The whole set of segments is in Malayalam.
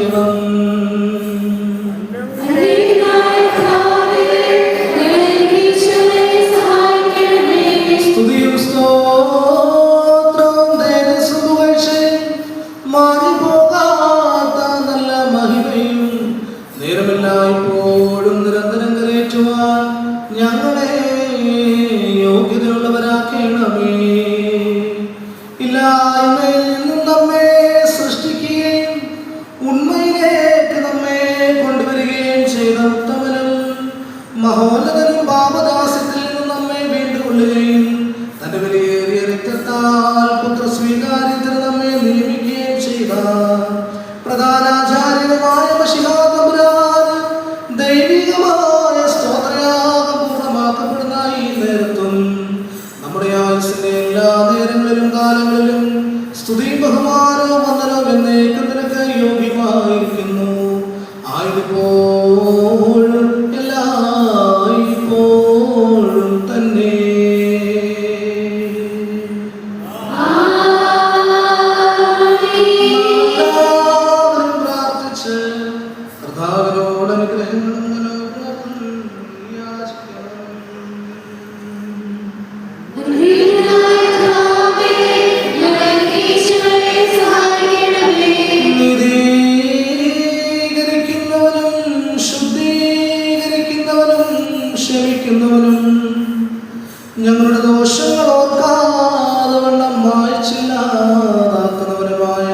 സഹായിക്കണം. സ്തുതിയും സ്തോത്രവും തേജസ്സും പുകഴ്ചയും മാഞ്ഞുപോകാത്ത നല്ല മഹിമയും നേരമെല്ലായ്പ്പോഴും നിരന്തരം കരേറ്റുവാൻ ഞങ്ങളെ യോഗ്യതയുള്ളവരാക്കണമേ. ഇല്ലായ്മയിൽ നിന്നും നമ്മെ സൃഷ്ടിക്കുകയും ഉണ്മയിലേക്ക് നമ്മെ കൊണ്ടുവരികയും ചെയ്ത ഉത്തമനും മഹോന്നതനും പാപദാസ്യത്തിൽ നിന്നും നമ്മെ വീണ്ടുകൊള്ളുകയും തന്റെ വിലയേറിയ രക്തത്താൽ പുത്രസ്വീകാര്യത്തിന് നമ്മെ നിയമിക്കുകയും ചെയ്ത പ്രധാനാചാര്യനുമായ മശിഹാ തമ്പുരാന് ദൈവികമായ സ്തോത്രയാഗം പൂർണ്ണമാക്കപ്പെടുന്ന ഈ നേരത്തും നമ്മുടെ ആയുസ്സിന്റെ എല്ലാ നേരങ്ങളിലും കാലങ്ങളിലും സ്തുതിയും ബഹുമാനവും വന്ദനവും എന്നേക്കും നിനക്ക് യോഗ്യമായിരിക്കുന്നു. ആയതുപോഴും എല്ലായ്പ്പോഴും തന്നെ. പ്രാർത്ഥിച്ച് കർത്താവിനോട് അനുഗ്രഹങ്ങളും മനോജ്ഞവും യാചിക്കണം. നീതീകരിക്കുന്നവനും ശുദ്ധീകരിക്കുന്നവനും ക്ഷമിക്കുന്നവനും ഞങ്ങളുടെ ദോഷങ്ങൾ ഓർക്കാതെ വണ്ണം മായ്ച്ചില്ലാതാക്കുന്നവനുമായ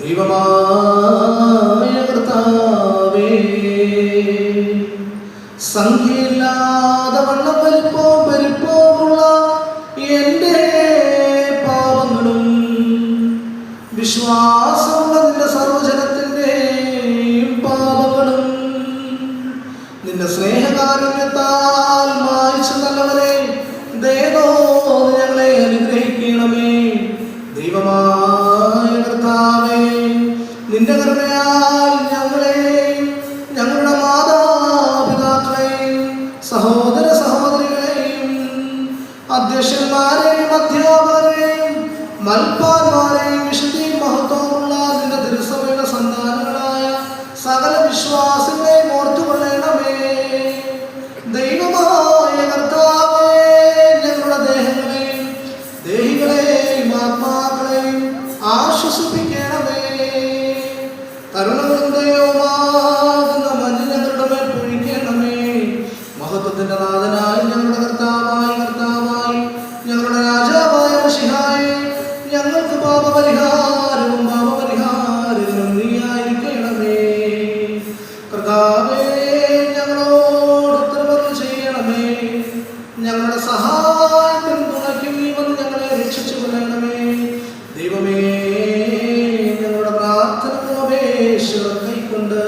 ദൈവമായ കർത്താവേ, സംഖ്യയില്ലാതെ വണ്ണം വലിപ്പവും പരിപ്പവുമുള്ള എൻ്റെ പാപങ്ങളും വിശ്വാസമുള്ള നിന്റെ സർവ്വജനത്തിൻ്റെയും പാപങ്ങളും നിന്റെ സ്നേഹകാരുണ്യത്താൽ മായ്ച്ചു നല്ലവരെ ദയതോ ഞങ്ങളെ അനുഗ്രഹിക്കണമേ. ദൈവമായ കർത്താവേ, നിന്റെ കരുണയാൽ ഞങ്ങളെയും ഞങ്ങളുടെ മാതാപിതാക്കളെയും സഹോദര സഹോദരികളെയും അധ്യക്ഷന്മാരെയും അധ്യാപകരെയും മൽപ്പാന്മാരെയും വിശുദ്ധിയും മഹത്വമുള്ള നിന്റെ തിരുസഭയുടെ സന്താനങ്ങളായ സകല വിശ്വാസികളെയും ഓർത്തുകൊള്ളണമേ. ദൈവമായ കർത്താവേ, ഞങ്ങളുടെ ദേഹങ്ങളെയും ദേഹികളെയും ആത്മാക്കളെയും ആശ്വസിപ്പിക്കണമേ. കരുണകളും ദൈവമാകുന്ന മഞ്ഞ് ഞങ്ങളുടെ മേൽ പൊഴിക്കണമേ. മഹത്വത്തിന്റെ നാഥനായി ഞങ്ങളുടെ കർത്താവായി ഞങ്ങളുടെ രാജാവായ മശിഹായേ, ഞങ്ങൾക്ക് പാപപരിഹാരവും പാപപരിഹാരവും നീയായിരിക്കണമേ. കർത്താവേ, ഞങ്ങളോട് ഉത്തരവരുളി ചെയ്യണമേ. ഞങ്ങളുടെ സഹായത്തിനും തുണയ്ക്കും നീ വന്ന് ഞങ്ങളെ രക്ഷിച്ചു കൊള്ളണമേ. ദൈവമേ, ഞങ്ങളുടെ പ്രാർത്ഥനകളും അപേക്ഷകളും കൈക്കൊണ്ട്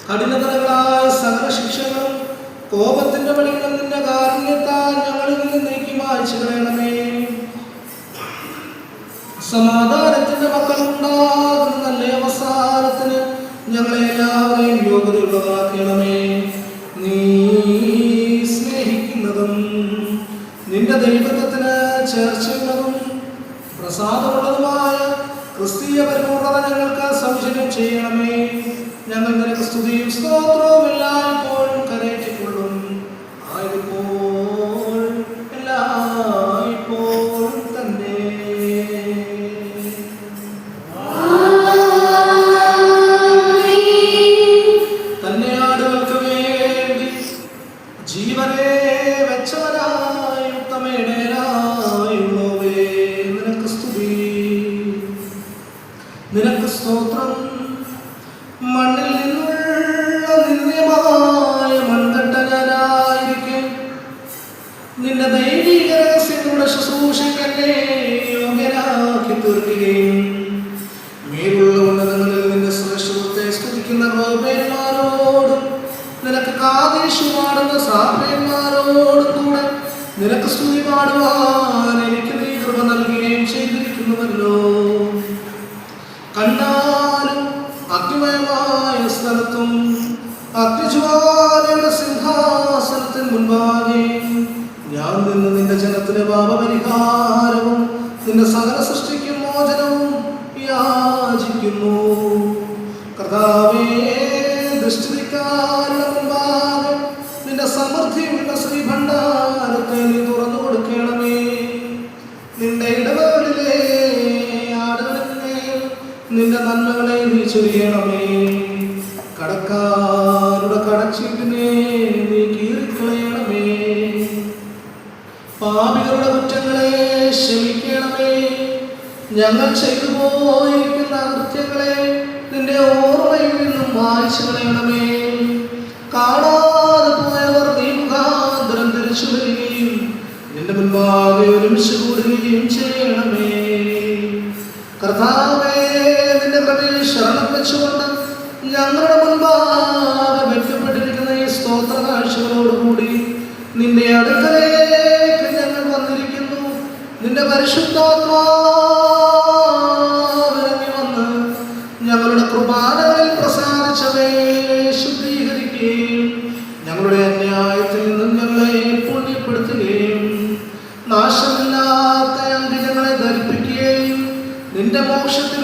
കഠിനതരങ്ങളായ സകല ശിക്ഷകളും കോപത്തിന്റെ വഴികളും നിന്റെ കാരുണ്യത്താൽ ഞങ്ങളിൽ നിന്ന് നീക്കി മായ്ച്ചു കളയണമേ. സമാധാനത്തിന്റെ മക്കളുണ്ടാകുന്ന നല്ല അവസാനത്തിന് ഞങ്ങളെ എല്ലാവരെയും യോഗ്യതയുള്ളതാക്കണമേ. നീ സ്നേഹിക്കുന്നതും നിന്റെ ദൈവത്വത്തിന് ചേർച്ചയുള്ളതും പ്രസാദമുള്ളതുമായ ക്രിസ്തീയ പരിപൂർണത ഞങ്ങൾക്ക് സൗജന്യം ചെയ്യണമേ. ഞങ്ങൾ നിനക്ക് സ്തുതിയും സ്തോത്രവും എല്ലായ്പ്പോഴും കരേറ്റിക്കൊള്ളും. ആയതുപോഴും എല്ലായ്പ്പോഴും തന്നെ. തന്നെ ആടുകൾക്ക് വേണ്ടി ജീവനെ വെച്ചവനായി ഉത്തമേടേനായുള്ളവേ, നിനക്ക് സ്തുതി, നിനക്ക് സ്തോത്രം. മണ്ണിൽ നിന്നുള്ള നിന്ദ്യമായ മൺകട്ട ഞാനായിരിക്കും. നിന്റെ ദൈവിക രഹസ്യങ്ങളുടെ ശുശ്രൂഷയ്ക്കെന്നെ യോഗ്യനാക്കി തീർക്കുകയും മേലുള്ള ഉന്നതങ്ങളിൽ നിന്റെ ശ്രേഷ്ഠത്തെ സ്തുതിക്കുന്ന റോബേന്മാരോടും നിനക്ക് കാദേശു പാടുന്ന സാഭേന്മാരോടും കൂടെ നിനക്ക് സ്തുതി പാടുവാൻ എനിക്ക് നീ കൃപ നൽകുകയും ചെയ്തിരിക്കുന്നുവല്ലോ. കണ്ടാലും അഗ്നിമയമായ സ്ഥലത്തും അഗ്നിജ്വാലയുടെ സിംഹാസനത്തിന് മുൻപാകെ ഞാൻ നിന്ന് നിന്റെ ജനത്തിന് പാപപരിഹാരവും നിന്റെ സകല സൃഷ്ടിക്കും മോചനവും യാചിക്കുന്നു. കർത്താവേ, ദുഷ്ടതക്കാരുടെ മുമ്പാകെ നിന്റെ സമൃദ്ധിയുള്ള ശ്രീഭണ്ഡാരത്തെ നീ തുറന്നു കൊടുക്കണമേ. നിന്റെ ഇടവകളിലെ ആടുകളിലെ നിന്റെ നന്മകളെ നീ ചൊരിയണമേ. കടക്കാരുടെ കടച്ചീട്ടിനെ നീ കീറിക്കളയണമേ. പാപികളുടെ കുറ്റങ്ങളെ ക്ഷമിക്കണമേ. ഞങ്ങൾ ചെയ്തു പോയിരിക്കുന്ന കൃത്യങ്ങളെ നിന്റെ ഓർമ്മയിൽ നിന്നും മായ്ച്ചു കളയണമേ. കാണാതെ പോയവർ നീ മുഖാന്തരം തിരിച്ചു വരികയും നിന്റെ മുൻപാകെ ഒരുമിച്ച് കൂടുകയും ചെയ്യണമേ. കർത്താവേ, നിന്റെ കൃപയിൽ ശരണം വെച്ചുകൊണ്ട് ഞങ്ങളുടെ മുൻപാകെ വെക്കപ്പെട്ടിരിക്കുന്ന ഈ സ്തോത്ര കാഴ്ചകളോടുകൂടി നിന്റെ അടുക്കലേക്ക് ഞങ്ങൾ വന്നിരിക്കുന്നു. നിന്റെ പരിശുദ്ധാത്മാവിറങ്ങി വന്ന് ഞങ്ങളുടെ കുർബാനകളിൽ പ്രസാദിച്ചവയെ ശുദ്ധീകരിക്കുകയും ഞങ്ങളുടെ അന്യായത്തിൽ നിന്നും ഞങ്ങളെ പുണ്യപ്പെടുത്തുകയും നാശമില്ലാത്ത അംഗങ്ങളെ ധരിപ്പിക്കുകയും നിന്റെ മോക്ഷത്തെ